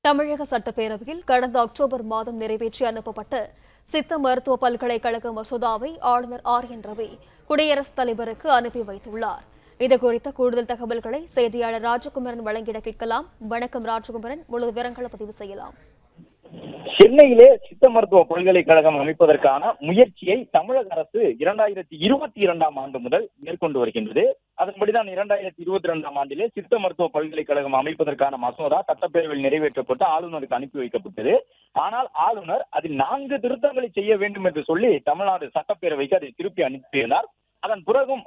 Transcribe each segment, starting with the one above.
தமிழக சட்டப்பேரவையில் கடந்த அக்டோபர் மாதம் நிறைவேற்றி அனுப்பப்பட்ட சித்த மருத்துவ பல்கலைக்கழக மசோதாவை ஆளுநர் என் ரவி குடியரசுத் தலைவருக்கு அனுப்பி வைத்துள்ளார். இதுகுறித்த கூடுதல் தகவல்களை செய்தியாளர் ராஜகுமரன் வழங்கிட கேட்கலாம். வணக்கம் ராஜகுமரன், முழு விவரங்களை பதிவு செய்யலாம். சென்னையிலே சித்த மருத்துவ பல்கலைக்கழகம் அமைப்பதற்கான முயற்சியை தமிழக அரசு 2022ஆம் ஆண்டு முதல் மேற்கொண்டு வருகின்றது. அதன்படிதான் 2022ஆம் ஆண்டிலே சித்த மருத்துவ பல்கலைக்கழகம் அமைப்பதற்கான மசோதா சட்டப்பேரவையில் நிறைவேற்றப்பட்டு ஆளுநருக்கு அனுப்பி வைக்கப்பட்டது. ஆனால் ஆளுநர் அதில் 4 திருத்தங்களை செய்ய வேண்டும் என்று சொல்லி தமிழ்நாடு சட்டப்பேரவைக்கு அதை திருப்பி அனுப்பியிருந்தார். அதன் பிறகும்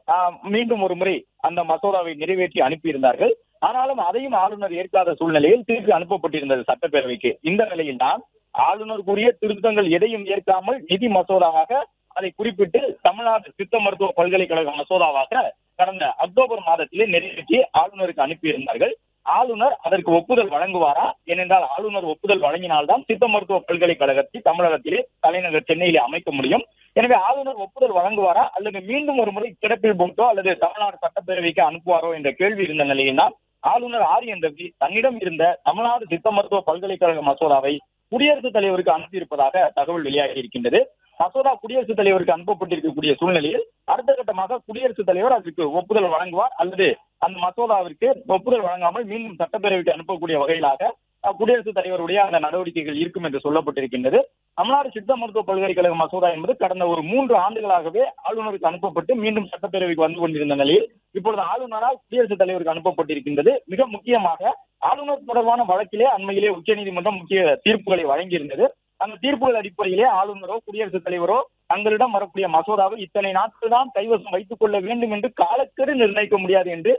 மீண்டும் ஒரு முறை அந்த மசோதாவை நிறைவேற்றி அனுப்பியிருந்தார்கள். ஆனாலும் அதையும் ஆளுநர் ஏற்காத சூழ்நிலையில் திருப்பி அனுப்பப்பட்டிருந்தது சட்டப்பேரவைக்கு. இந்த நிலையில் தான் ஆளுநர் கூறிய திருத்தங்கள் எதையும் ஏற்காமல் நிதி மசோதாவாக அதை குறிப்பிட்டு தமிழ்நாடு சித்த மருத்துவ பல்கலைக்கழக மசோதாவாக கடந்த அக்டோபர் மாதத்திலே நிறைவேற்றி ஆளுநருக்கு அனுப்பியிருந்தார்கள். ஆளுநர் அதற்கு ஒப்புதல் வழங்குவாரா? ஏனென்றால் ஆளுநர் ஒப்புதல் வழங்கினால்தான் சித்த மருத்துவ பல்கலைக்கழகத்தை தமிழகத்திலே தலைநகர் சென்னையிலே அமைக்க முடியும். எனவே ஆளுநர் ஒப்புதல் வழங்குவாரா அல்லது மீண்டும் ஒரு முறை கிடப்பில் போட்டோ அல்லது தமிழ்நாடு சட்டப்பேரவைக்கு அனுப்புவாரோ என்ற கேள்வி இருந்த நிலையில் தான் ஆளுநர் என் ரவி தன்னிடம் இருந்த தமிழ்நாடு சித்த மருத்துவ பல்கலைக்கழக மசோதாவை குடியரசுத் தலைவருக்கு அனுப்பியிருப்பதாக தகவல் வெளியாகி இருக்கின்றது. மசோதா குடியரசுத் தலைவருக்கு அனுப்பப்பட்டிருக்கக்கூடிய சூழ்நிலையில் அடுத்த கட்டமாக குடியரசுத் தலைவர் அதற்கு ஒப்புதல் வழங்குவார் அல்லது அந்த மசோதாவிற்கு ஒப்புதல் வழங்காமல் மீண்டும் சட்டப்பேரவைக்கு அனுப்பக்கூடிய வகையிலாக குடியரசுத் தலைவருடைய அந்த நடவடிக்கைகள் இருக்கும் என்று சொல்லப்பட்டிருக்கின்றது. தமிழ்நாடு சித்த மருத்துவ பல்கலைக்கழக மசோதா என்பது கடந்த ஒரு 3 ஆண்டுகளாகவே ஆளுநருக்கு அனுப்பப்பட்டு மீண்டும் சட்டப்பேரவைக்கு வந்து கொண்டிருந்த நிலையில் இப்பொழுது ஆளுநரால் குடியரசுத் தலைவருக்கு அனுப்பப்பட்டிருக்கின்றது. மிக முக்கியமாக ஆளுநர் தொடர்பான வழக்கிலே அண்மையிலே உச்சநீதிமன்றம் முக்கிய தீர்ப்புகளை வழங்கியிருந்தது. அந்த தீர்ப்புகள் அடிப்படையிலே ஆளுநரோ குடியரசுத் தலைவரோ தங்களிடம் வரக்கூடிய மசோதாவை இத்தனை நாட்கள் தான் கைவசம் வைத்துக் கொள்ள வேண்டும் என்று காலக்கெடு நிர்ணயிக்க முடியாது என்று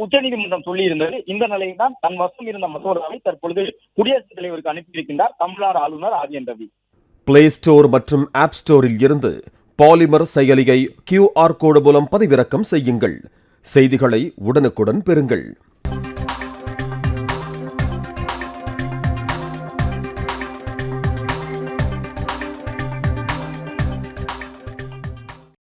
உச்சநீதிமன்றம் சொல்லி இருந்தது. இந்த நிலையில் தான் தன் வசம் இருந்த மசோதாவை தற்பொழுது குடியரசுத் தலைவருக்கு அனுப்பியிருக்கின்றார் தமிழ்நாடு ஆளுநர் என் ரவி. பிளே ஸ்டோர் மற்றும் ஆப் ஸ்டோரில் இருந்து பாலிமர் செயலியை QR கோடு மூலம் பதிவிறக்கம் செய்யுங்கள். செய்திகளை உடனுக்குடன் பெறுங்கள்.